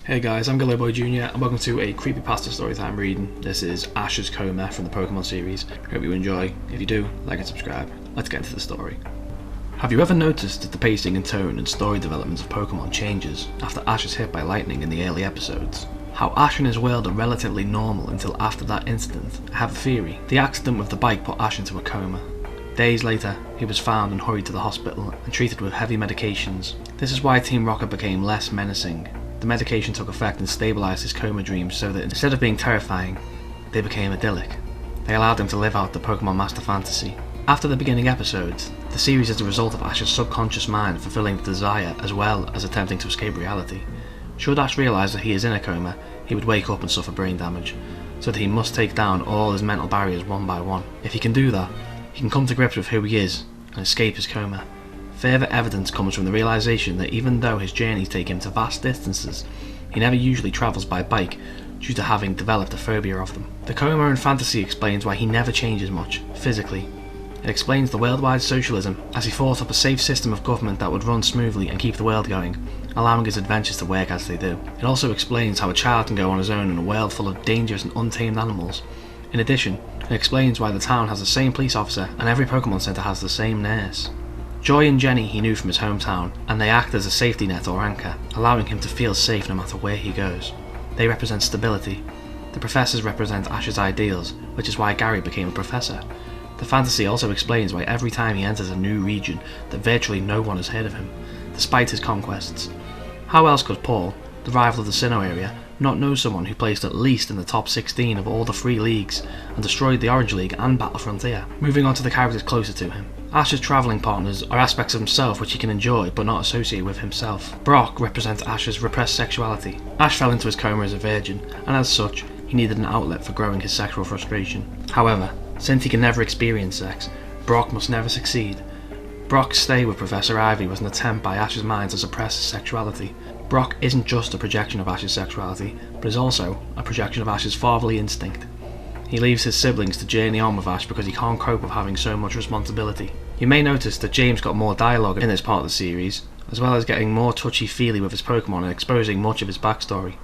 Hey guys, I'm Gilloboijr Jr. and welcome to a Creepypasta Storytime reading. This is Ash's Coma from the Pokémon series. Hope you enjoy. If you do, like and subscribe. Let's get into the story. Have you ever noticed that the pacing and tone and story development of Pokémon changes after Ash is hit by lightning in the early episodes? How Ash and his world are relatively normal until after that incident? I have a theory. The accident with the bike put Ash into a coma. Days later, he was found and hurried to the hospital and treated with heavy medications. This is why Team Rocket became less menacing. The medication took effect and stabilised his coma dreams so that instead of being terrifying, they became idyllic. They allowed him to live out the Pokémon Master Fantasy. After the beginning episodes, the series is the result of Ash's subconscious mind fulfilling the desire as well as attempting to escape reality. Should Ash realise that he is in a coma, he would wake up and suffer brain damage, so that he must take down all his mental barriers one by one. If he can do that, he can come to grips with who he is and escape his coma. Further evidence comes from the realisation that even though his journeys take him to vast distances, he never usually travels by bike due to having developed a phobia of them. The coma in fantasy explains why he never changes much, physically. It explains the worldwide socialism, as he thought up a safe system of government that would run smoothly and keep the world going, allowing his adventures to work as they do. It also explains how a child can go on his own in a world full of dangerous and untamed animals. In addition, it explains why the town has the same police officer and every Pokémon Center has the same nurse. Joy and Jenny he knew from his hometown, and they act as a safety net or anchor, allowing him to feel safe no matter where he goes. They represent stability. The professors represent Ash's ideals, which is why Gary became a professor. The fantasy also explains why every time he enters a new region that virtually no one has heard of him, despite his conquests. How else could Paul, the rival of the Sinnoh area, not know someone who placed at least in the top 16 of all the 3 leagues and destroyed the Orange League and Battle Frontier? Moving on to the characters closer to him. Ash's travelling partners are aspects of himself which he can enjoy but not associate with himself. Brock represents Ash's repressed sexuality. Ash fell into his coma as a virgin, and as such, he needed an outlet for growing his sexual frustration. However, since he can never experience sex, Brock must never succeed. Brock's stay with Professor Ivy was an attempt by Ash's mind to suppress his sexuality. Brock isn't just a projection of Ash's sexuality, but is also a projection of Ash's fatherly instinct. He leaves his siblings to journey on with Ash because he can't cope with having so much responsibility. You may notice that James got more dialogue in this part of the series, as well as getting more touchy-feely with his Pokémon and exposing much of his backstory.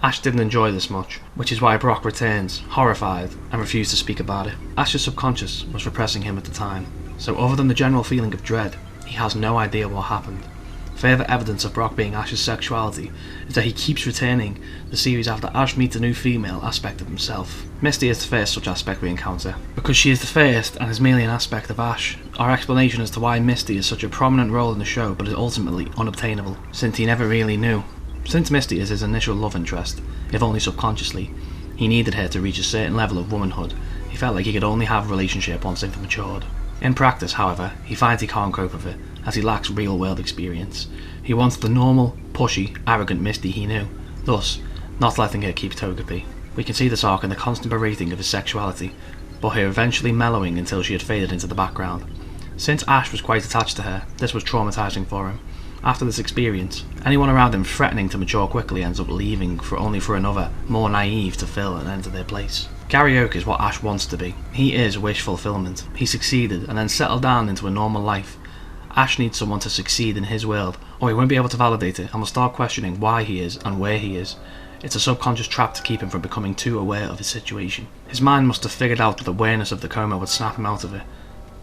Ash didn't enjoy this much, which is why Brock returns, horrified, and refused to speak about it. Ash's subconscious was repressing him at the time, so other than the general feeling of dread, he has no idea what happened. Further evidence of Brock being Ash's sexuality is that he keeps returning the series after Ash meets a new female aspect of himself. Misty is the first such aspect we encounter. Because she is the first and is merely an aspect of Ash, our explanation as to why Misty is such a prominent role in the show but is ultimately unobtainable, since he never really knew. Since Misty is his initial love interest, if only subconsciously, he needed her to reach a certain level of womanhood. He felt like he could only have a relationship once they've matured. In practice, however, he finds he can't cope with it, as he lacks real-world experience. He wants the normal, pushy, arrogant Misty he knew, thus not letting her keep Togepi. We can see this arc in the constant berating of his sexuality, but her eventually mellowing until she had faded into the background. Since Ash was quite attached to her, this was traumatizing for him. After this experience, anyone around him threatening to mature quickly ends up leaving only for another, more naive to fill and enter their place. Gary Oak is what Ash wants to be. He is wish fulfillment. He succeeded and then settled down into a normal life. Ash needs someone to succeed in his world, or he won't be able to validate it and will start questioning why he is and where he is. It's a subconscious trap to keep him from becoming too aware of his situation. His mind must have figured out that awareness of the coma would snap him out of it,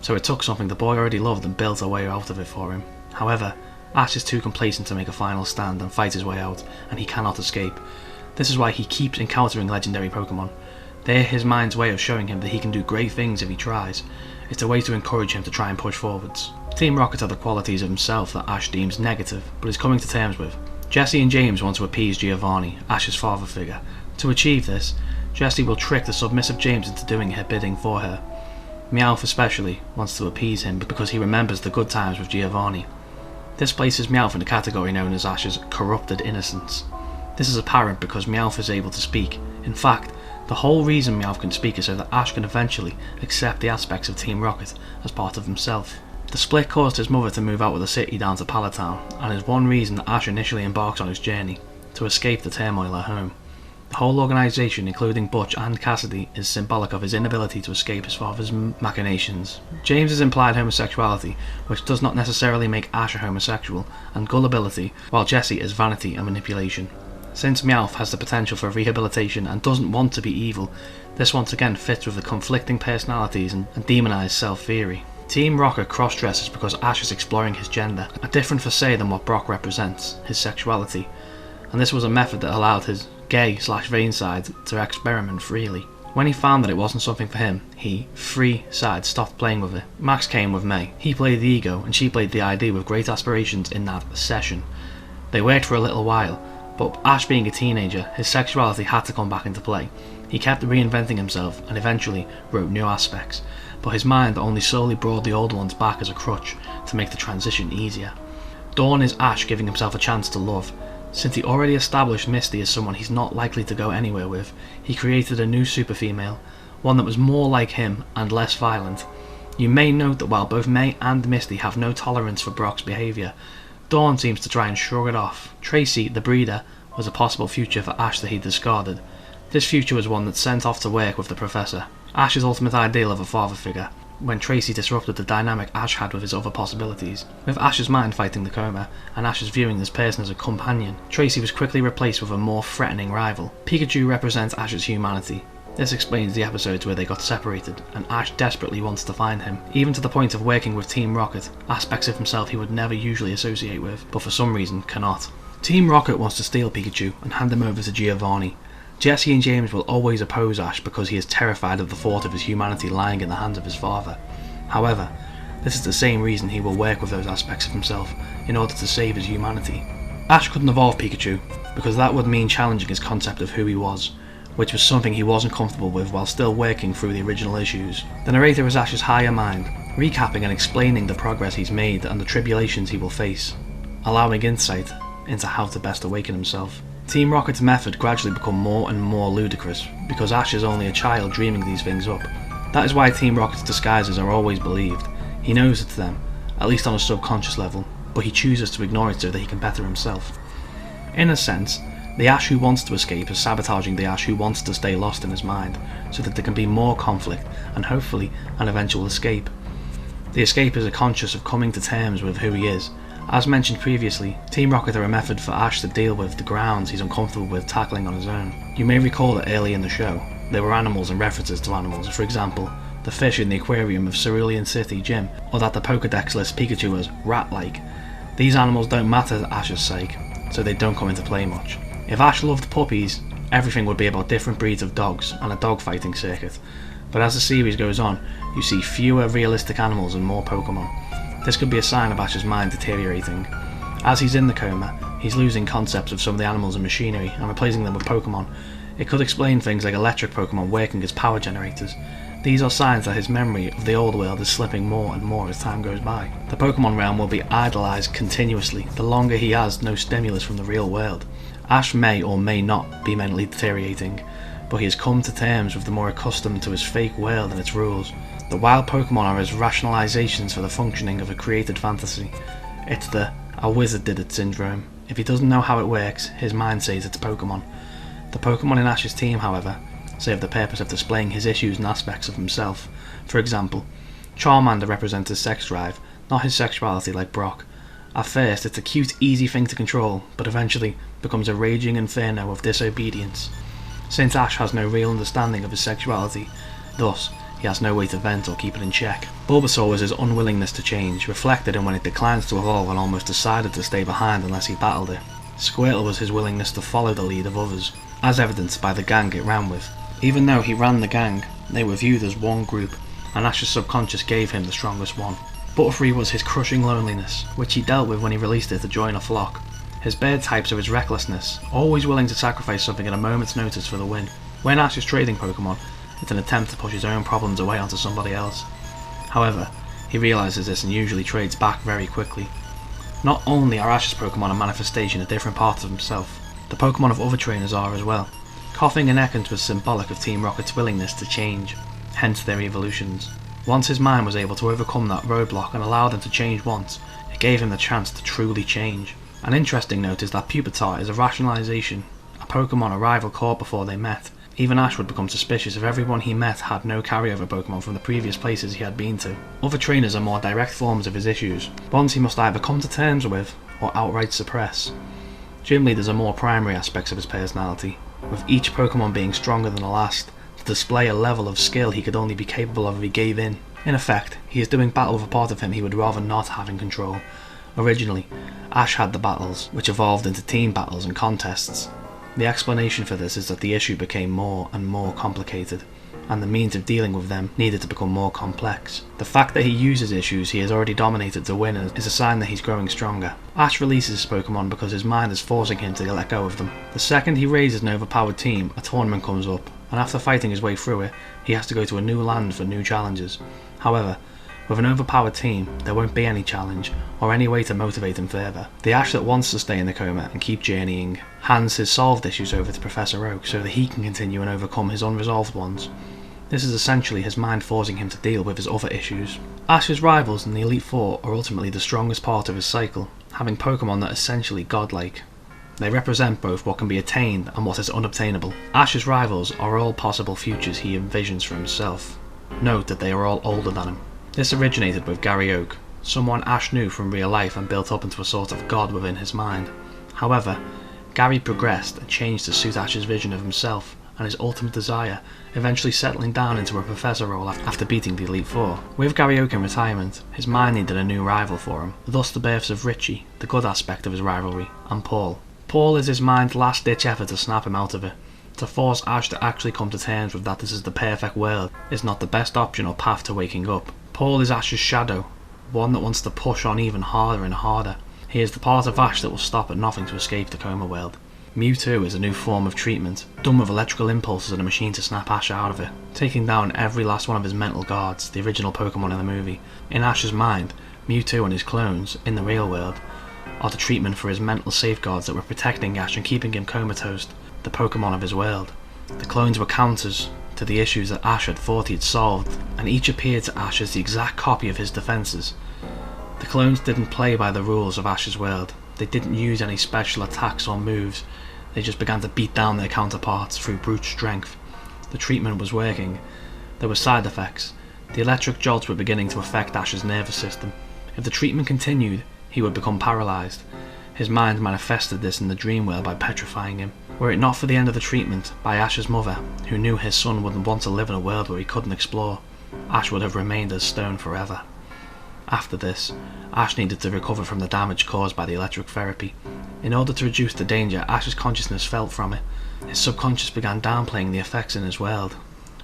so it took something the boy already loved and built a way out of it for him. However, Ash is too complacent to make a final stand and fight his way out, and he cannot escape. This is why he keeps encountering legendary Pokémon. They're his mind's way of showing him that he can do great things if he tries. It's a way to encourage him to try and push forwards. Team Rocket are the qualities of himself that Ash deems negative, but is coming to terms with. Jessie and James want to appease Giovanni, Ash's father figure. To achieve this, Jessie will trick the submissive James into doing her bidding for her. Meowth especially wants to appease him because he remembers the good times with Giovanni. This places Meowth in the category known as Ash's corrupted innocence. This is apparent because Meowth is able to speak. In fact, the whole reason Meowth can speak is so that Ash can eventually accept the aspects of Team Rocket as part of himself. The split caused his mother to move out of the city down to Palatown, and is one reason that Ash initially embarks on his journey, to escape the turmoil at home. The whole organisation, including Butch and Cassidy, is symbolic of his inability to escape his father's machinations. James's implied homosexuality, which does not necessarily make Ash a homosexual, and gullibility, while Jessie is vanity and manipulation. Since Meowth has the potential for rehabilitation and doesn't want to be evil, this once again fits with the conflicting personalities and demonised self-theory. Team Rocket cross-dresses because Ash is exploring his gender, a different facet than what Brock represents, his sexuality, and this was a method that allowed his gay/vain side to experiment freely. When he found that it wasn't something for him, he, free side, stopped playing with it. Max came with May. He played the ego and she played the ID with great aspirations in that session. They worked for a little while, but Ash being a teenager, his sexuality had to come back into play. He kept reinventing himself and eventually wrote new aspects, but his mind only slowly brought the old ones back as a crutch to make the transition easier. Dawn is Ash giving himself a chance to love. Since he already established Misty as someone he's not likely to go anywhere with, he created a new super female, one that was more like him and less violent. You may note that while both May and Misty have no tolerance for Brock's behaviour, Dawn seems to try and shrug it off. Tracy, the breeder, was a possible future for Ash that he discarded. This future was one that's sent off to work with the Professor, Ash's ultimate ideal of a father figure, when Tracy disrupted the dynamic Ash had with his other possibilities. With Ash's mind fighting the Coma, and Ash's viewing this person as a companion, Tracy was quickly replaced with a more threatening rival. Pikachu represents Ash's humanity. This explains the episodes where they got separated, and Ash desperately wants to find him, even to the point of working with Team Rocket, aspects of himself he would never usually associate with, but for some reason cannot. Team Rocket wants to steal Pikachu and hand him over to Giovanni. Jesse and James will always oppose Ash because he is terrified of the thought of his humanity lying in the hands of his father. However, this is the same reason he will work with those aspects of himself in order to save his humanity. Ash couldn't evolve Pikachu because that would mean challenging his concept of who he was, which was something he wasn't comfortable with while still working through the original issues. The narrator is Ash's higher mind, recapping and explaining the progress he's made and the tribulations he will face, allowing insight into how to best awaken himself. Team Rocket's method gradually become more and more ludicrous because Ash is only a child dreaming these things up. That is why Team Rocket's disguises are always believed. He knows it's them, at least on a subconscious level, but he chooses to ignore it so that he can better himself. In a sense, the Ash who wants to escape is sabotaging the Ash who wants to stay lost in his mind, so that there can be more conflict and hopefully an eventual escape. The escape is a conscious of coming to terms with who he is. As mentioned previously, Team Rocket are a method for Ash to deal with the grounds he's uncomfortable with tackling on his own. You may recall that early in the show, there were animals and references to animals, for example, the fish in the aquarium of Cerulean City Gym, or that the Pokédex lists Pikachu as rat-like. These animals don't matter to Ash's sake, so they don't come into play much. If Ash loved puppies, everything would be about different breeds of dogs and a dogfighting circuit, but as the series goes on, you see fewer realistic animals and more Pokémon. This could be a sign of Ash's mind deteriorating. As he's in the coma, he's losing concepts of some of the animals and machinery and replacing them with Pokémon. It could explain things like electric Pokémon working as power generators. These are signs that his memory of the old world is slipping more and more as time goes by. The Pokémon realm will be idolised continuously the longer he has no stimulus from the real world. Ash may or may not be mentally deteriorating, but he has come to terms with the more accustomed to his fake world and its rules. The wild Pokémon are his rationalizations for the functioning of a created fantasy. It's the "a wizard did it" syndrome. If he doesn't know how it works, his mind says it's Pokémon. The Pokémon in Ash's team, however, serve the purpose of displaying his issues and aspects of himself. For example, Charmander represents his sex drive, not his sexuality like Brock. At first, it's a cute, easy thing to control, but eventually becomes a raging inferno of disobedience. Since Ash has no real understanding of his sexuality, thus, he has no way to vent or keep it in check. Bulbasaur was his unwillingness to change, reflected in when it declines to evolve and almost decided to stay behind unless he battled it. Squirtle was his willingness to follow the lead of others, as evidenced by the gang it ran with. Even though he ran the gang, they were viewed as one group, and Ash's subconscious gave him the strongest one. Butterfree was his crushing loneliness, which he dealt with when he released it to join a flock. His bird types are his recklessness, always willing to sacrifice something at a moment's notice for the win. When Ash is trading Pokémon, it's an attempt to push his own problems away onto somebody else. However, he realises this and usually trades back very quickly. Not only are Ash's Pokémon a manifestation of different parts of himself, the Pokémon of other trainers are as well. Koffing and Ekans was symbolic of Team Rocket's willingness to change, hence their evolutions. Once his mind was able to overcome that roadblock and allow them to change once, it gave him the chance to truly change. An interesting note is that Pupitar is a rationalization, a Pokémon a rival caught before they met. Even Ash would become suspicious if everyone he met had no carryover Pokémon from the previous places he had been to. Other trainers are more direct forms of his issues, ones he must either come to terms with or outright suppress. Gym leaders are more primary aspects of his personality, with each Pokemon being stronger than the last, to display a level of skill he could only be capable of if he gave in. In effect, he is doing battle with a part of him he would rather not have in control. Originally, Ash had the battles, which evolved into team battles and contests. The explanation for this is that the issue became more and more complicated, and the means of dealing with them needed to become more complex. The fact that he uses issues he has already dominated to win is a sign that he's growing stronger. Ash releases his Pokemon because his mind is forcing him to let go of them. The second he raises an overpowered team, a tournament comes up, and after fighting his way through it, he has to go to a new land for new challenges. However, with an overpowered team, there won't be any challenge, or any way to motivate him further. The Ash that wants to stay in the coma and keep journeying hands his solved issues over to Professor Oak so that he can continue and overcome his unresolved ones. This is essentially his mind forcing him to deal with his other issues. Ash's rivals in the Elite Four are ultimately the strongest part of his cycle, having Pokemon that are essentially godlike. They represent both what can be attained and what is unobtainable. Ash's rivals are all possible futures he envisions for himself. Note that they are all older than him. This originated with Gary Oak, someone Ash knew from real life and built up into a sort of god within his mind. However, Gary progressed and changed to suit Ash's vision of himself and his ultimate desire, eventually settling down into a professor role after beating the Elite Four. With Gary Oak in retirement, his mind needed a new rival for him, thus the births of Richie, the good aspect of his rivalry, and Paul. Paul is his mind's last-ditch effort to snap him out of it, to force Ash to actually come to terms with that this is the perfect world is not the best option or path to waking up. Paul is Ash's shadow, one that wants to push on even harder and harder. He is the part of Ash that will stop at nothing to escape the coma world. Mewtwo is a new form of treatment, done with electrical impulses and a machine to snap Ash out of it, taking down every last one of his mental guards, the original Pokemon in the movie. In Ash's mind, Mewtwo and his clones, in the real world, are the treatment for his mental safeguards that were protecting Ash and keeping him comatose, the Pokemon of his world. The clones were counters to the issues that Ash had thought he had solved, and each appeared to Ash as the exact copy of his defences. The clones didn't play by the rules of Ash's world. They didn't use any special attacks or moves. They just began to beat down their counterparts through brute strength. The treatment was working. There were side effects. The electric jolts were beginning to affect Ash's nervous system. If the treatment continued, he would become paralysed. His mind manifested this in the dream world by petrifying him. Were it not for the end of the treatment by Ash's mother, who knew his son wouldn't want to live in a world where he couldn't explore, Ash would have remained as stone forever. After this, Ash needed to recover from the damage caused by the electric therapy. In order to reduce the danger Ash's consciousness felt from it, his subconscious began downplaying the effects in his world,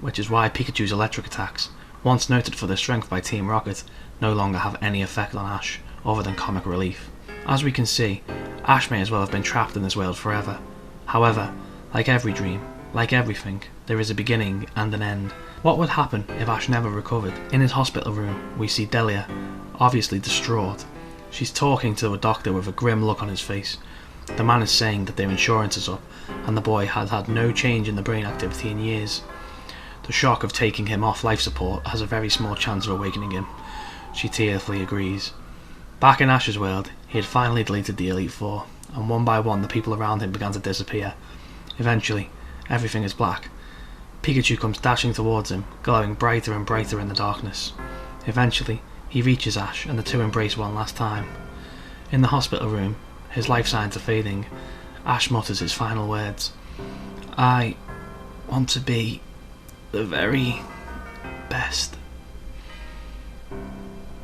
which is why Pikachu's electric attacks, once noted for their strength by Team Rocket, no longer have any effect on Ash, other than comic relief. As we can see, Ash may as well have been trapped in this world forever. However, like every dream, like everything, there is a beginning and an end. What would happen if Ash never recovered? In his hospital room, we see Delia, obviously distraught. She's talking to a doctor with a grim look on his face. The man is saying that their insurance is up, and the boy had had no change in the brain activity in years. The shock of taking him off life support has a very small chance of awakening him. She tearfully agrees. Back in Ash's world, he had finally deleted the Elite Four, and one by one the people around him began to disappear. Eventually, everything is black. Pikachu comes dashing towards him, glowing brighter and brighter in the darkness. Eventually, he reaches Ash and the two embrace one last time. In the hospital room, his life signs are fading. Ash mutters his final words. I want to be the very best.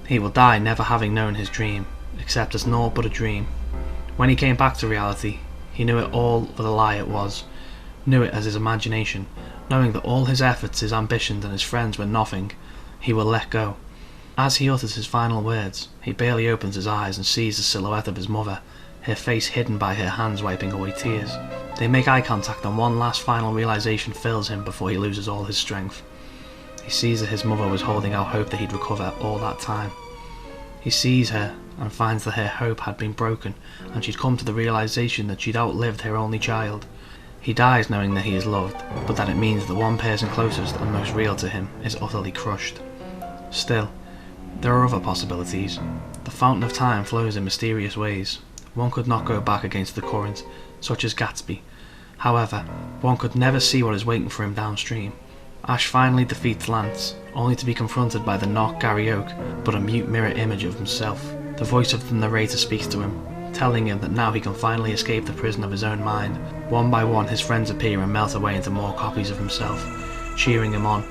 He will die never having known his dream, except as naught but a dream. When he came back to reality, he knew it all for the lie it was, knew it as his imagination, knowing that all his efforts, his ambitions and his friends were nothing. He will let go. As he utters his final words, he barely opens his eyes and sees the silhouette of his mother, her face hidden by her hands wiping away tears. They make eye contact and one last final realization fills him before he loses all his strength. He sees that his mother was holding out hope that he'd recover all that time. He sees her and finds that her hope had been broken and she'd come to the realization that she'd outlived her only child. He dies knowing that he is loved, but that it means the one person closest and most real to him is utterly crushed. Still, there are other possibilities. The fountain of time flows in mysterious ways. One could not go back against the current, such as Gatsby. However, one could never see what is waiting for him downstream. Ash finally defeats Lance, only to be confronted by the not Gary Oak, but a mute mirror image of himself. The voice of the narrator speaks to him, telling him that now he can finally escape the prison of his own mind. One by one his friends appear and melt away into more copies of himself, cheering him on.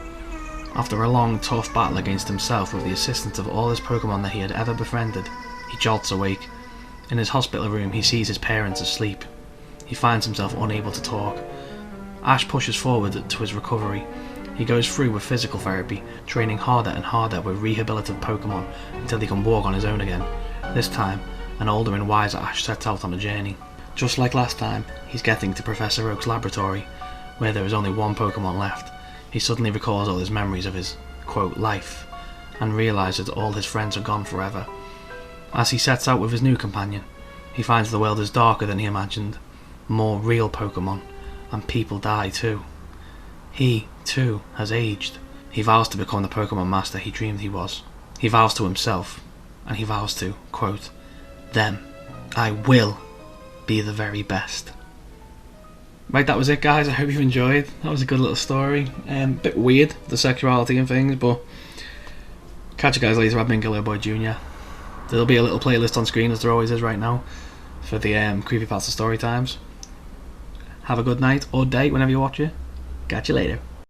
After a long, tough battle against himself with the assistance of all his Pokémon that he had ever befriended, he jolts awake. In his hospital room he sees his parents asleep. He finds himself unable to talk. Ash pushes forward to his recovery. He goes through with physical therapy, training harder and harder with rehabilitative Pokémon until he can walk on his own again. This time, an older and wiser Ash sets out on a journey. Just like last time, he's getting to Professor Oak's laboratory, where there is only one Pokémon left. He suddenly recalls all his memories of his, quote, life, and realises that all his friends are gone forever. As he sets out with his new companion, he finds the world is darker than he imagined. More real Pokémon, and people die too. He, too, has aged. He vows to become the Pokémon Master he dreamed he was. He vows to himself, and he vows to, quote, them. I will be the very best. Right, that was it, guys. I hope you enjoyed. That was a good little story. Bit weird, the sexuality and things, but catch you guys later. I've been Gilloboijr Jr. There'll be a little playlist on screen, as there always is right now, for the Creepypasta story times. Have a good night or day whenever you watch it. Catch you later.